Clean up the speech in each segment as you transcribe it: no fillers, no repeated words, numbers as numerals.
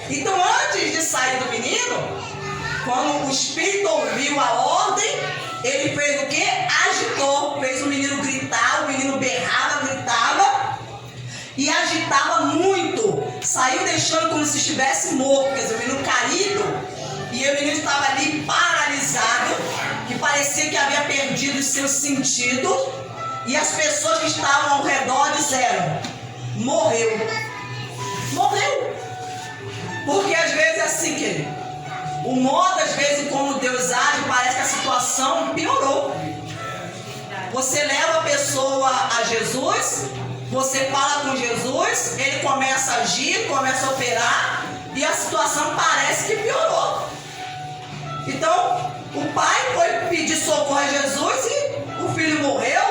Então, antes de sair do menino, quando o espírito ouviu a ordem, ele fez o quê? Agitou, fez o menino gritar, o menino berrava, gritava e agitava muito. Saiu deixando como se estivesse morto, quer dizer, o menino caído. E o menino estava ali paralisado, que parecia que havia perdido os seus sentidos. E as pessoas que estavam ao redor disseram: morreu. Morreu. Porque às vezes é assim, querido. O modo, às vezes, como Deus age, parece que a situação piorou. Você leva a pessoa a Jesus, você fala com Jesus, ele começa a agir, começa a operar, e a situação parece que piorou. Então, o pai foi pedir socorro a Jesus e o filho morreu.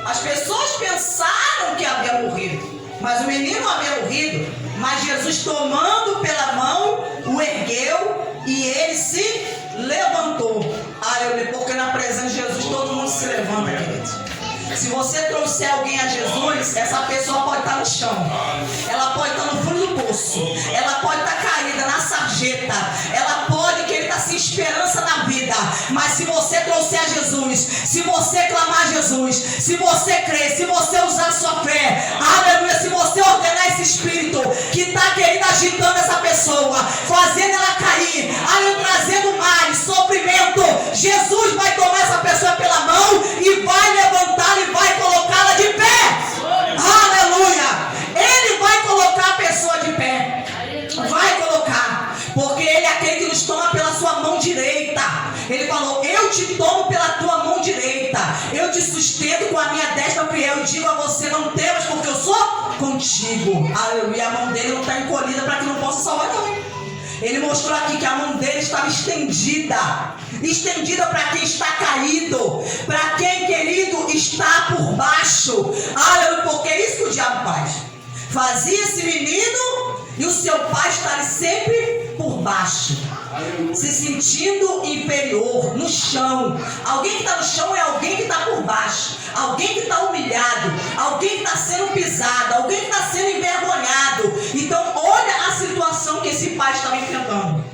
As pessoas pensaram que havia morrido, mas o menino havia morrido. Mas Jesus, tomando pela mão, o ergueu e ele se levantou. Aleluia, porque na presença de Jesus todo mundo se levanta, querido. Se você trouxer alguém a Jesus, essa pessoa pode estar no chão, ela pode estar no fundo do poço, ela pode estar caída na sarjeta, ela pode querer estar sem esperança na vida. Mas se você trouxer a Jesus, se você clamar a Jesus, se você crer, se você usar a sua fé, aleluia, se você ordenar esse espírito que está querendo agitando essa pessoa, fazendo ela cair, aleluia, trazendo males, sofrimento, Jesus vai tomar essa pessoa pela mão e vai levantar e vai colocá-la de pé. Aleluia. Ele vai colocar a pessoa de pé. Vai colocar. Porque ele é aquele que nos toma pela sua mão direita. Ele falou: eu te tomo pela tua mão direita, eu te sustento com a minha destra fiel e digo a você: não temas, porque eu sou contigo. Aleluia. A mão dele não está encolhida para que não possa salvar, não. Ele mostrou aqui que a mão dele estava estendida para quem está caído, para quem, querido, está por baixo. Aleluia, porque é isso que o diabo faz. Fazia esse menino e o seu pai está sempre por baixo, se sentindo inferior, no chão. Alguém que está no chão é alguém que está por baixo, alguém que está humilhado, alguém que está sendo pisado, alguém que está sendo envergonhado. Então olha a situação que esse pai estava enfrentando.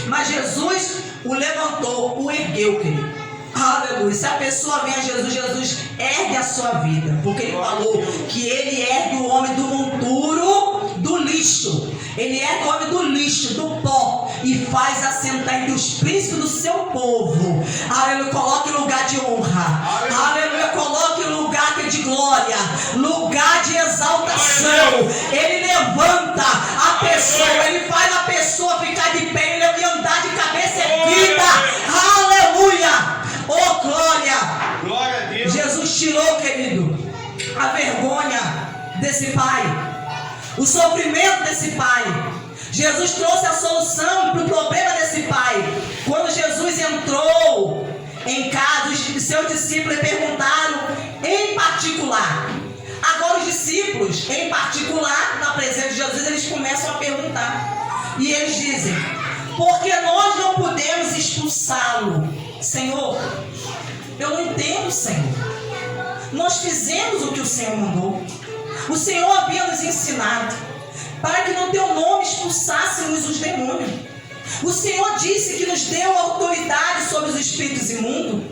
Mas Jesus o levantou, o ergueu, querido. Aleluia. Se a pessoa vem a Jesus, Jesus ergue a sua vida, porque ele falou que ele ergue o homem do monturo do lixo. Ele ergue o homem do lixo, do pó, e faz assentar entre os príncipes do seu povo. Aleluia. Coloque em lugar de honra. Aleluia. Coloque em lugar de glória, lugar de exaltação. Ele levanta a pessoa, ele faz a pessoa ficar de pé e andar de cabeça erguida. Aleluia. Oh, glória! Glória a Deus. Jesus tirou, querido, a vergonha desse pai, o sofrimento desse pai. Jesus trouxe a solução para o problema desse pai. Quando Jesus entrou em casa, os seus discípulos perguntaram em particular. Agora os discípulos, em particular, na presença de Jesus, eles começam a perguntar. E eles dizem: por que nós não podemos expulsá-lo? Senhor, eu não entendo, Senhor. Nós fizemos o que o Senhor mandou. O Senhor havia nos ensinado para que no teu nome expulsássemos os demônios. O Senhor disse que nos deu autoridade sobre os espíritos imundos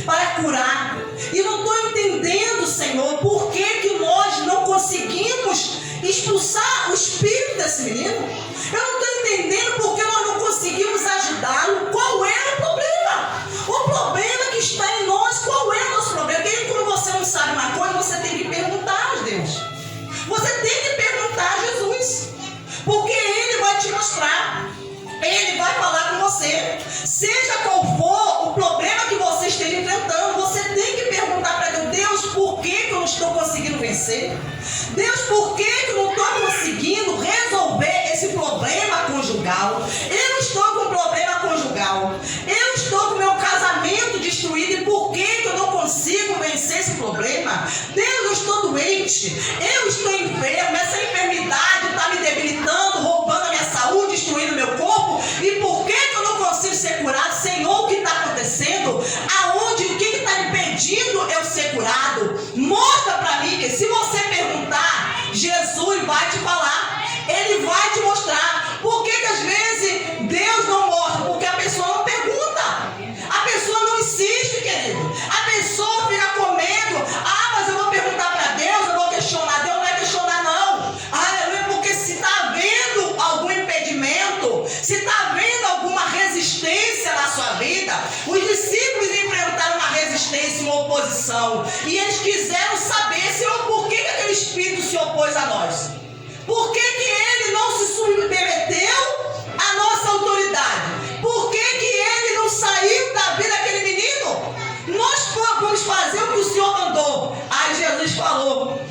para curar. E não estou entendendo, Senhor, por que nós não conseguimos expulsar o espírito desse menino. Eu não estou entendendo por que nós não conseguimos ajudá-lo. Qual é o problema? O problema que está em nós. Qual é o nosso problema? Porque quando você não sabe uma coisa, você tem que perguntar a Deus. Você tem que perguntar a Jesus, porque Ele vai te mostrar. Ele vai falar com você. Seja qual for o problema que você esteja enfrentando, você tem que perguntar para Deus: Deus, por que eu não estou conseguindo vencer? Deus, por que eu não estou conseguindo resolver esse problema conjugal? Eu estou com um problema conjugal. Eu estou com meu casamento destruído. E por que eu não consigo vencer esse problema? Deus, eu estou doente. Eu estou enfermo. Essa enfermidade está me debilitando, roubando a minha saúde, destruindo meu corpo. E por que eu não consigo ser curado? Senhor, o que está acontecendo? Aonde? O que está impedindo eu ser curado? Mostra para mim, que se você perguntar, Jesus vai te falar. Ele vai te mostrar. Por que às vezes oposição. E eles quiseram saber, Senhor, por que aquele espírito se opôs a nós? Por que ele não se submeteu à nossa autoridade? Por que ele não saiu da vida daquele menino? Nós vamos fazer o que o Senhor mandou. Aí Jesus falou.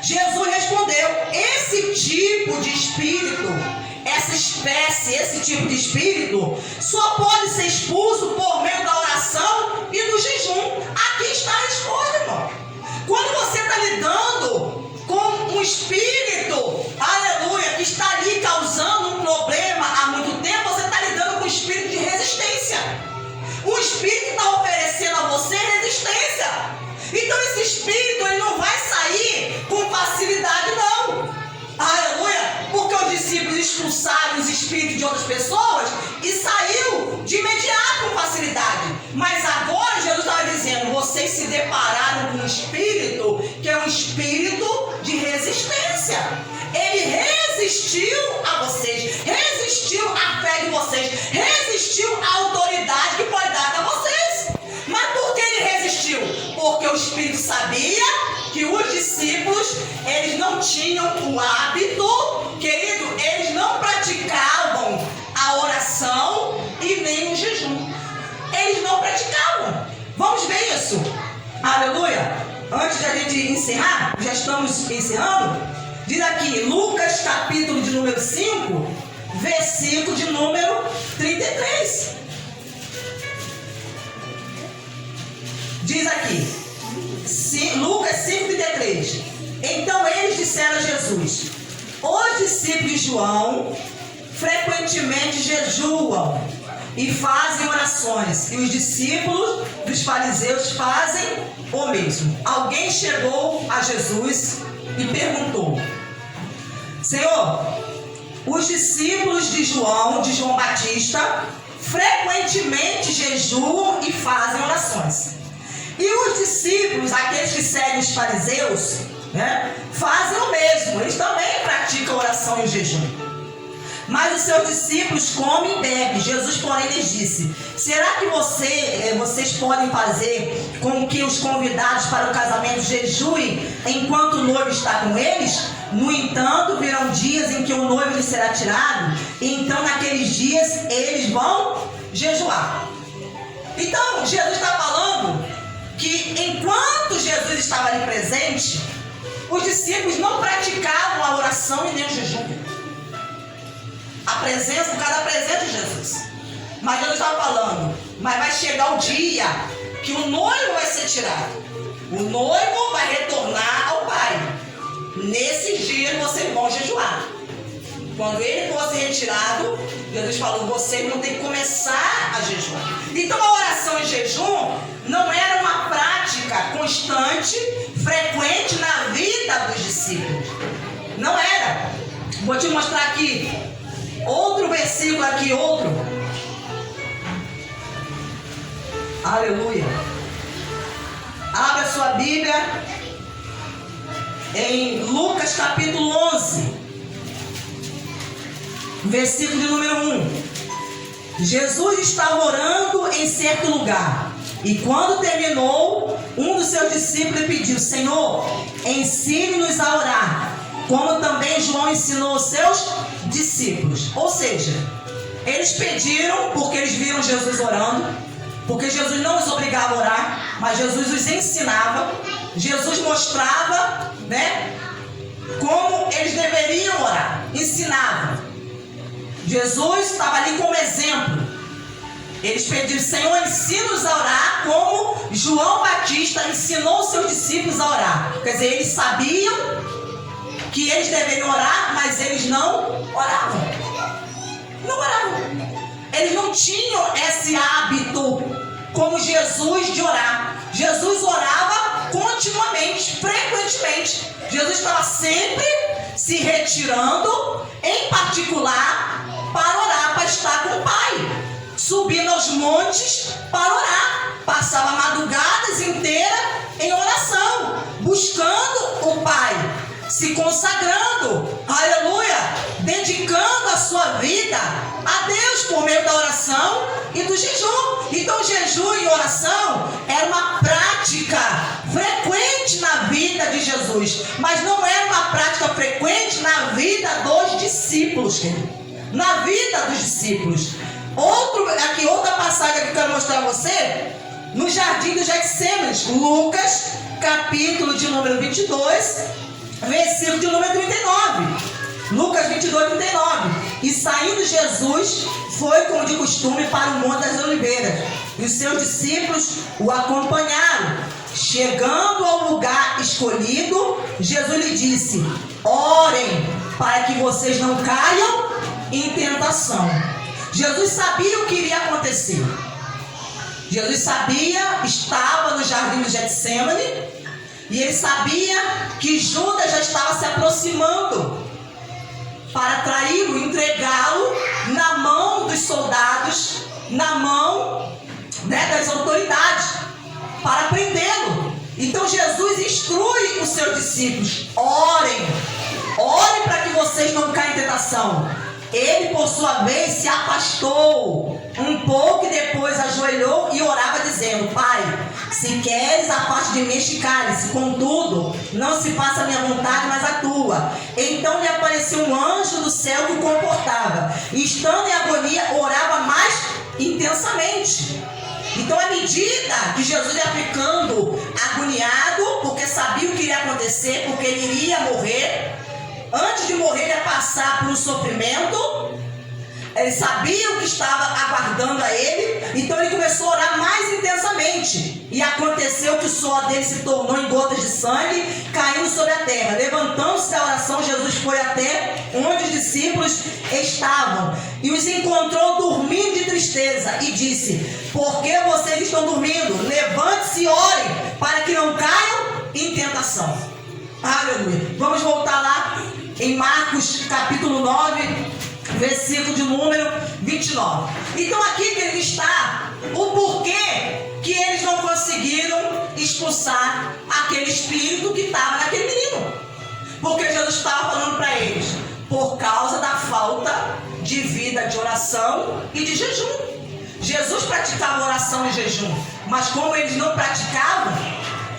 Jesus respondeu: esse tipo de espírito, essa espécie, esse tipo de espírito só pode ser expulso por meio da oração e do jejum. Aqui está a resposta, irmão. Quando você está lidando com um espírito, aleluia, que está ali causando um problema há muito tempo, você está lidando com um espírito de resistência. O espírito está oferecendo a você resistência. Então esse espírito ele não vai sair com facilidade, não. Aleluia! Porque os discípulos expulsaram os espíritos de outras pessoas e saiu de imediato com facilidade. Mas agora Jesus estava dizendo: vocês se depararam com um espírito que é um espírito de resistência. Ele resistiu a vocês, resistiu à fé de vocês, resistiu à autoridade que foi dada a vocês. Mas por que ele resistiu? Porque o Espírito sabia que os discípulos, eles não tinham o hábito, querido, eles não praticavam a oração e nem o jejum. Eles não praticavam. Vamos ver isso. Aleluia. Antes de a gente encerrar, já estamos encerrando. Diz aqui, Lucas capítulo de número 5, versículo de número 33. Diz aqui, Lucas 5,33. Então eles disseram a Jesus: os discípulos de João frequentemente jejuam e fazem orações, e os discípulos dos fariseus fazem o mesmo. Alguém chegou a Jesus e perguntou: Senhor, os discípulos de João Batista, frequentemente jejuam e fazem orações. E os discípulos, aqueles que seguem os fariseus, fazem o mesmo. Eles também praticam oração e o jejum. Mas os seus discípulos comem e bebem. Jesus, porém, lhes disse: será que vocês podem fazer com que os convidados para o casamento jejuem enquanto o noivo está com eles? No entanto, virão dias em que o noivo lhes será tirado, e então naqueles dias eles vão jejuar. Então, Jesus está falando que enquanto Jesus estava ali presente, os discípulos não praticavam a oração e nem o jejum. Por causa da presença de Jesus. Mas Jesus estava falando: mas vai chegar o dia que o noivo vai ser tirado. O noivo vai retornar ao Pai. Nesses dias vocês vão jejuar. Quando ele fosse retirado, Jesus falou: vocês vão ter que começar a jejuar. Então a oração e jejum não era uma prática constante, frequente na vida dos discípulos. Não era. Vou te mostrar aqui outro versículo aqui, outro. Aleluia. Abra sua Bíblia em Lucas capítulo 11, versículo de número 1. Jesus estava orando em certo lugar, e quando terminou, um dos seus discípulos lhe pediu: Senhor, ensine-nos a orar, como também João ensinou aos seus discípulos. Ou seja, eles pediram porque eles viram Jesus orando, porque Jesus não os obrigava a orar, mas Jesus os ensinava. Jesus mostrava, como eles deveriam orar, ensinava. Jesus estava ali como exemplo. Eles pediram: Senhor, ensina-nos a orar como João Batista ensinou seus discípulos a orar. Quer dizer, eles sabiam que eles deveriam orar, mas eles não oravam. Não oravam. Eles não tinham esse hábito como Jesus de orar. Jesus orava continuamente, frequentemente. Jesus estava sempre se retirando, em particular, para orar, para estar com o Pai. Subindo aos montes para orar. Passava madrugadas inteiras em oração, buscando o Pai, se consagrando, aleluia, dedicando a sua vida vida a Deus por meio da oração e do jejum. Então, jejum e oração era uma prática frequente na vida de Jesus, mas não era uma prática frequente na vida dos discípulos, querido. Na vida dos discípulos. Outra passagem que eu quero mostrar a você, no jardim do Getsêmanes, Lucas, capítulo de número 22, versículo de número 39. Lucas 22, 39. E saindo Jesus, foi como de costume para o Monte das Oliveiras, e os seus discípulos o acompanharam. Chegando ao lugar escolhido, Jesus lhe disse: orem para que vocês não caiam em tentação. Jesus sabia o que iria acontecer. Jesus sabia, estava no jardim do Getsêmani, e ele sabia que Judas já estava se aproximando para traí-lo, entregá-lo na mão dos soldados, na mão, das autoridades, para prendê-lo. Então Jesus instrui os seus discípulos: orem para que vocês não caiam em tentação. Ele, por sua vez, se afastou um pouco e depois ajoelhou e orava, dizendo: Pai, se queres, afaste de mim este cálice, contudo, não se faça a minha vontade, mas a tua. Então lhe apareceu um anjo do céu que o comportava, e estando em agonia, orava mais intensamente. Então, à medida que Jesus ia ficando agoniado, porque sabia o que iria acontecer, porque ele iria morrer, antes de morrer, ele ia passar por um sofrimento. Ele sabia o que estava aguardando a ele. Então ele começou a orar mais intensamente. E aconteceu que o suor dele se tornou em gotas de sangue, caindo sobre a terra. Levantando-se da oração, Jesus foi até onde os discípulos estavam e os encontrou dormindo de tristeza e disse: por que vocês estão dormindo? Levante-se e orem para que não caiam em tentação. Aleluia. Vamos voltar lá em Marcos capítulo 9, versículo de número 29. Então aqui que ele está o porquê que eles não conseguiram expulsar aquele espírito que estava naquele menino. Porque Jesus estava falando para eles: por causa da falta de vida de oração e de jejum. Jesus praticava oração e jejum, mas como eles não praticavam,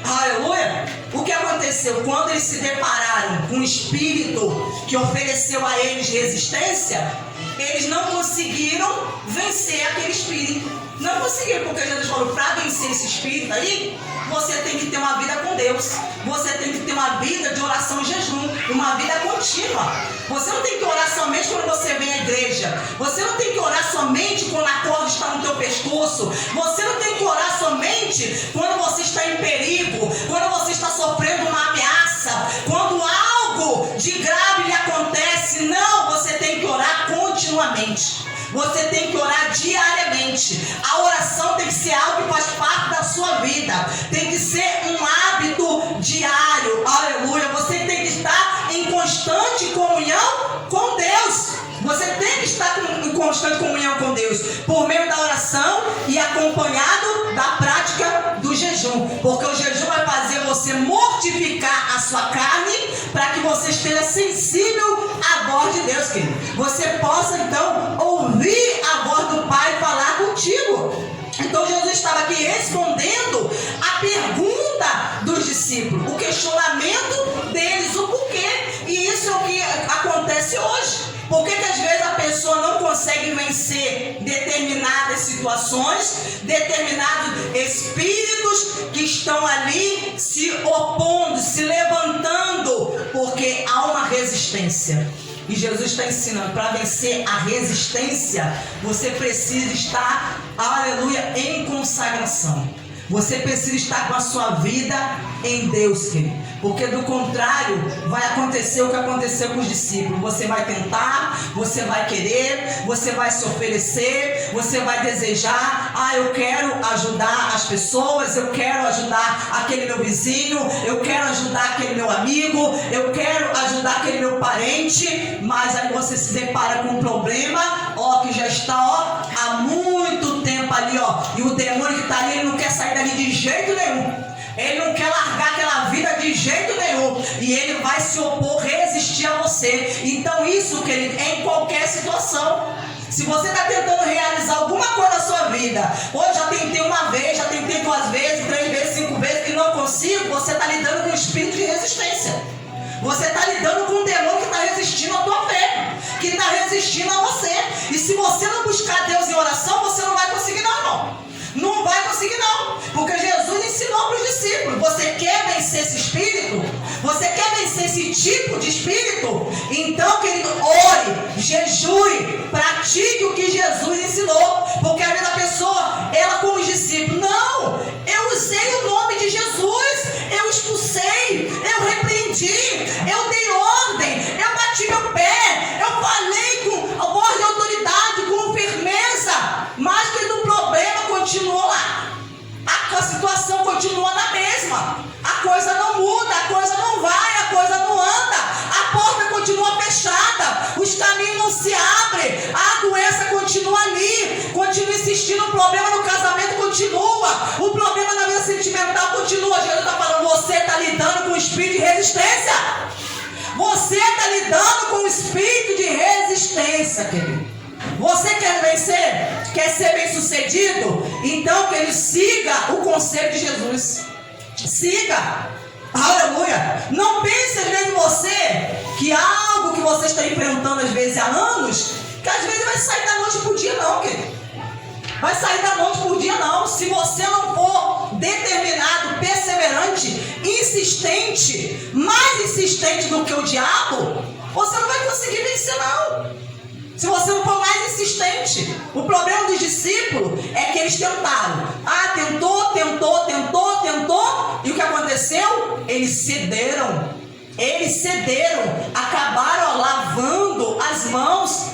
aleluia, o que aconteceu? Quando eles se depararam com um espírito que ofereceu a eles resistência, eles não conseguiram vencer aquele espírito. Não conseguiram, porque Jesus falou: para vencer esse espírito aí, você tem que ter uma vida com Deus. Você tem que ter uma vida de oração e jejum, uma vida contínua. Você não tem que orar somente quando você vem à igreja. Você não tem que orar somente quando a corda está no teu pescoço. Você não tem que orar somente quando você está em perigo, quando você está sofrendo uma ameaça, quando algo de grave lhe acontece. Não, você tem que orar continuamente. Você tem que orar diariamente. A oração tem que ser algo que faz parte da sua vida. Tem que ser um hábito diário. Aleluia. Você tem que estar em constante comunhão com Deus. Você tem que estar em constante comunhão com Deus por meio da oração e acompanhado da prática do jejum. Porque o jejum vai fazer você mortificar a sua carne para que você esteja sensível à voz de Deus, querido. Você possa então ouvir a voz do Pai falar contigo. Então Jesus estava aqui respondendo a pergunta dos discípulos, o questionamento deles, o porquê. E isso é o que acontece hoje. Por que às vezes a pessoa não consegue vencer determinadas situações, determinados espíritos que estão ali se opondo, se levantando, porque há uma resistência. E Jesus está ensinando: para vencer a resistência, você precisa estar, aleluia, em consagração. Você precisa estar com a sua vida em Deus, querido. Porque do contrário, vai acontecer o que aconteceu com os discípulos. Você vai tentar, você vai querer, você vai se oferecer, você vai desejar: ah, eu quero ajudar as pessoas, eu quero ajudar aquele meu vizinho, eu quero ajudar aquele meu amigo, eu quero ajudar aquele meu parente. Mas aí você se depara com um problema, que já está, há muito tempo ali, e o demônio que está ali, ele não quer sair dali de jeito nenhum. Ele não quer largar aquela vida de jeito nenhum. E ele vai se opor, resistir agir a você. Então isso, querido, é em qualquer situação. Se você está tentando realizar alguma coisa na sua vida, hoje já tentei uma vez, já tentei 2 vezes, 3 vezes, 5 vezes, e não consigo, você está lidando com um espírito de resistência. Você está lidando com um demônio que está resistindo à tua fé, que está resistindo a você. E se você não buscar Deus em oração, você não vai conseguir não, irmão. Não vai conseguir não. Porque Jesus ensinou para os discípulos. Você quer vencer esse espírito? Você quer vencer esse tipo de espírito? Então, querido, ore, jejue, pratique o que Jesus ensinou. Porque a vida da pessoa, ela com os discípulos, não, eu usei o nome de Jesus, eu expulsei, eu repreendi, eu dei ordem, eu bati meu pé, eu falei com voz de autoridade, com firmeza, mas que o problema continuou lá. A situação continua na mesma. A coisa não muda, a coisa não vai, a coisa não anda, a porta continua fechada, os caminhos não se abrem, a doença continua ali, continua insistindo, o problema no casamento continua, o problema na vida sentimental continua. Jesus está falando, você está lidando com o espírito de resistência. Você está lidando com o espírito de resistência, querido. Você quer vencer? Quer ser bem sucedido? Então, que ele siga o conselho de Jesus. Siga. Aleluia. Não pense às vezes em você que algo que você está enfrentando às vezes há anos, que às vezes vai sair da noite para o dia não, querido. Vai sair da noite para o dia não. Se você não for determinado, perseverante, insistente, mais insistente do que o diabo, você não vai conseguir vencer não. Se você não for mais insistente. O problema dos discípulos é que eles tentaram. Tentou. E o que aconteceu? Eles cederam. Acabaram lavando as mãos.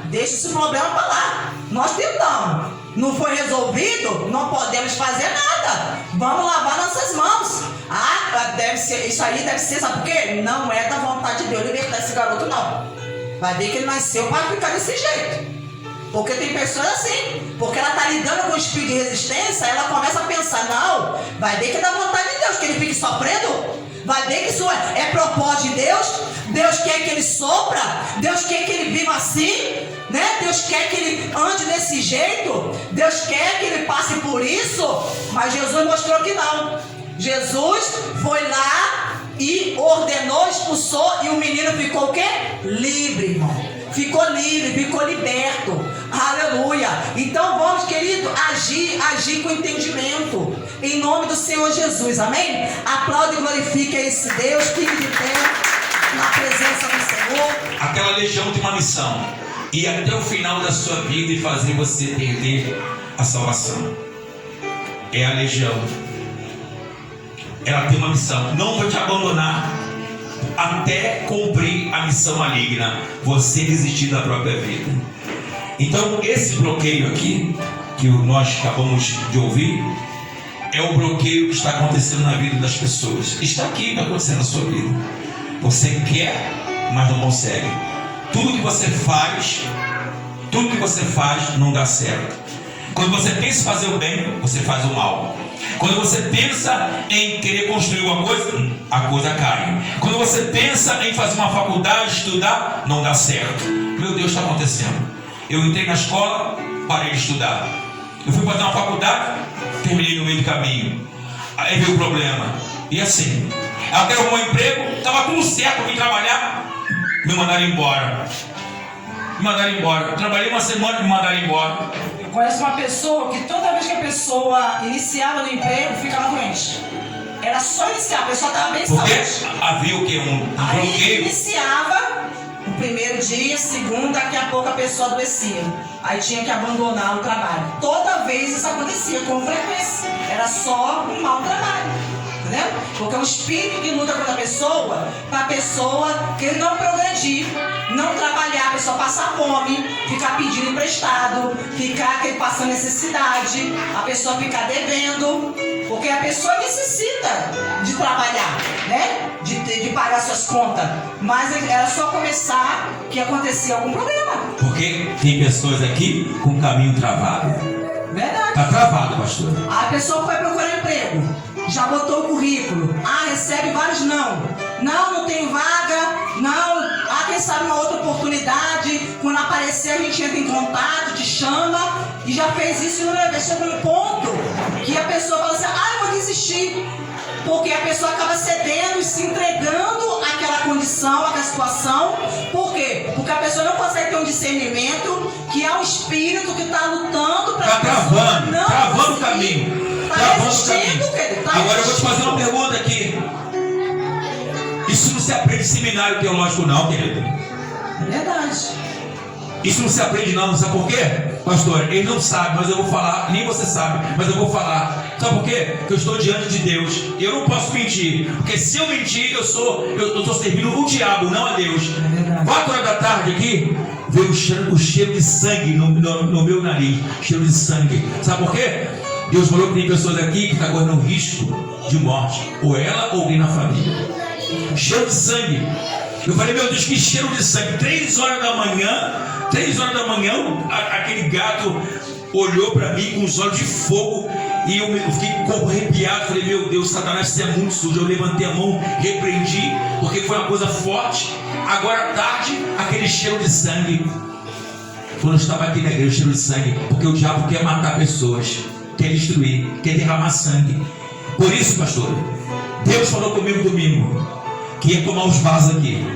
Deixa esse problema para lá. Nós tentamos. Não foi resolvido? Não podemos fazer nada. Vamos lavar nossas mãos. Isso aí deve ser, sabe por quê? Não é da vontade de Deus libertar esse garoto, não. Vai ver que ele nasceu para ficar desse jeito. Porque tem pessoas assim. Porque ela está lidando com o espírito de resistência, ela começa a pensar, não, vai ver que é da vontade de Deus, que ele fique sofrendo. Vai ver que isso é propósito de Deus. Deus quer que ele sopra. Deus quer que ele viva assim, né? Deus quer que ele ande desse jeito. Deus quer que ele passe por isso. Mas Jesus mostrou que não. Jesus foi lá e ordenou, expulsou, e o menino ficou o quê? Livre, irmão. Ficou livre, ficou liberto. Aleluia. Então vamos, querido, agir com entendimento. Em nome do Senhor Jesus, amém? Aplaude e glorifique a esse Deus. Fique de pé na presença do Senhor. Aquela legião tem uma missão: ir até o final da sua vida e fazer você perder a salvação. É a legião. Ela tem uma missão: não vai te abandonar até cumprir a missão maligna, você desistir da própria vida. Então esse bloqueio aqui, que nós acabamos de ouvir, é o bloqueio que está acontecendo na vida das pessoas. Está aqui, está acontecendo na sua vida. Você quer, mas não consegue. Tudo que você faz não dá certo. Quando você pensa em fazer o bem, você faz o mal. Quando você pensa em querer construir uma coisa, a coisa cai. Quando você pensa em fazer uma faculdade, estudar, não dá certo. Meu Deus, está acontecendo. Eu entrei na escola, parei de estudar. Eu fui fazer uma faculdade, terminei no meio do caminho. Aí veio o problema. E assim, até arrumar um emprego, estava tudo certo, eu vim trabalhar, me mandaram embora. Trabalhei uma semana e me mandaram embora. Eu conheço uma pessoa que toda vez que a pessoa iniciava no emprego, ficava doente. Era só iniciar, a pessoa estava bem porque saúde. Havia o quê? Um bloqueio. Aí iniciava o primeiro dia, segundo, daqui a pouco a pessoa adoecia. Aí tinha que abandonar o trabalho. Toda vez isso acontecia com frequência. Era só um mau trabalho. Entendeu? Porque é um espírito que luta contra a pessoa, para a pessoa que não progredir, não trabalhar, a pessoa passar fome, ficar pedindo emprestado, ficar passando necessidade, a pessoa ficar devendo, porque a pessoa necessita de trabalhar, né? De pagar suas contas, mas era só começar que acontecia algum problema. Porque tem pessoas aqui com caminho travado. Verdade. Está travado, pastor. A pessoa foi procurar emprego. já botou o currículo. Recebe vários não. Não tenho vaga. Não. Quem sabe uma outra oportunidade. Quando aparecer, a gente entra em contato, te chama. E já fez isso uma vez. Chega um ponto que a pessoa fala assim: eu vou desistir. Porque a pessoa acaba cedendo e se entregando àquela condição, àquela situação. Por quê? Porque a pessoa não consegue ter um discernimento, que é um espírito que está lutando para Está travando o caminho. Agora eu vou te fazer uma pergunta aqui. Isso não se aprende em seminário teológico não, querido. É verdade. Isso não se aprende não, sabe por quê? Pastor, ele não sabe, mas eu vou falar. Nem você sabe, mas eu vou falar. Sabe por quê? Porque eu estou diante de Deus. Eu não posso mentir. Porque se eu mentir, eu estou servindo o diabo, não a Deus. 4 horas da tarde aqui, veio o cheiro de sangue no meu nariz. Cheiro de sangue. Sabe por quê? Deus falou que tem pessoas aqui que estão correndo um risco de morte. Ou ela ou alguém na família. Cheiro de sangue. Eu falei, meu Deus, que cheiro de sangue. 3 horas da manhã, aquele gato olhou para mim com os olhos de fogo. E eu fiquei arrepiado. Falei, meu Deus, Satanás, você é muito sujo. Eu levantei a mão, repreendi, porque foi uma coisa forte. Agora à tarde, aquele cheiro de sangue. Quando eu estava aqui na igreja, cheiro de sangue. Porque o diabo quer matar pessoas, quer destruir, quer derramar sangue. Por isso, pastor, Deus falou comigo domingo que ia tomar os vasos aqui.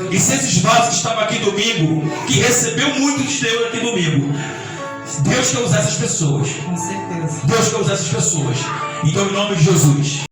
E se esses vasos que estavam aqui domingo, que recebeu muito de Deus aqui domingo, Deus quer usar essas pessoas. Com certeza. Deus quer usar essas pessoas. Então, em nome de Jesus.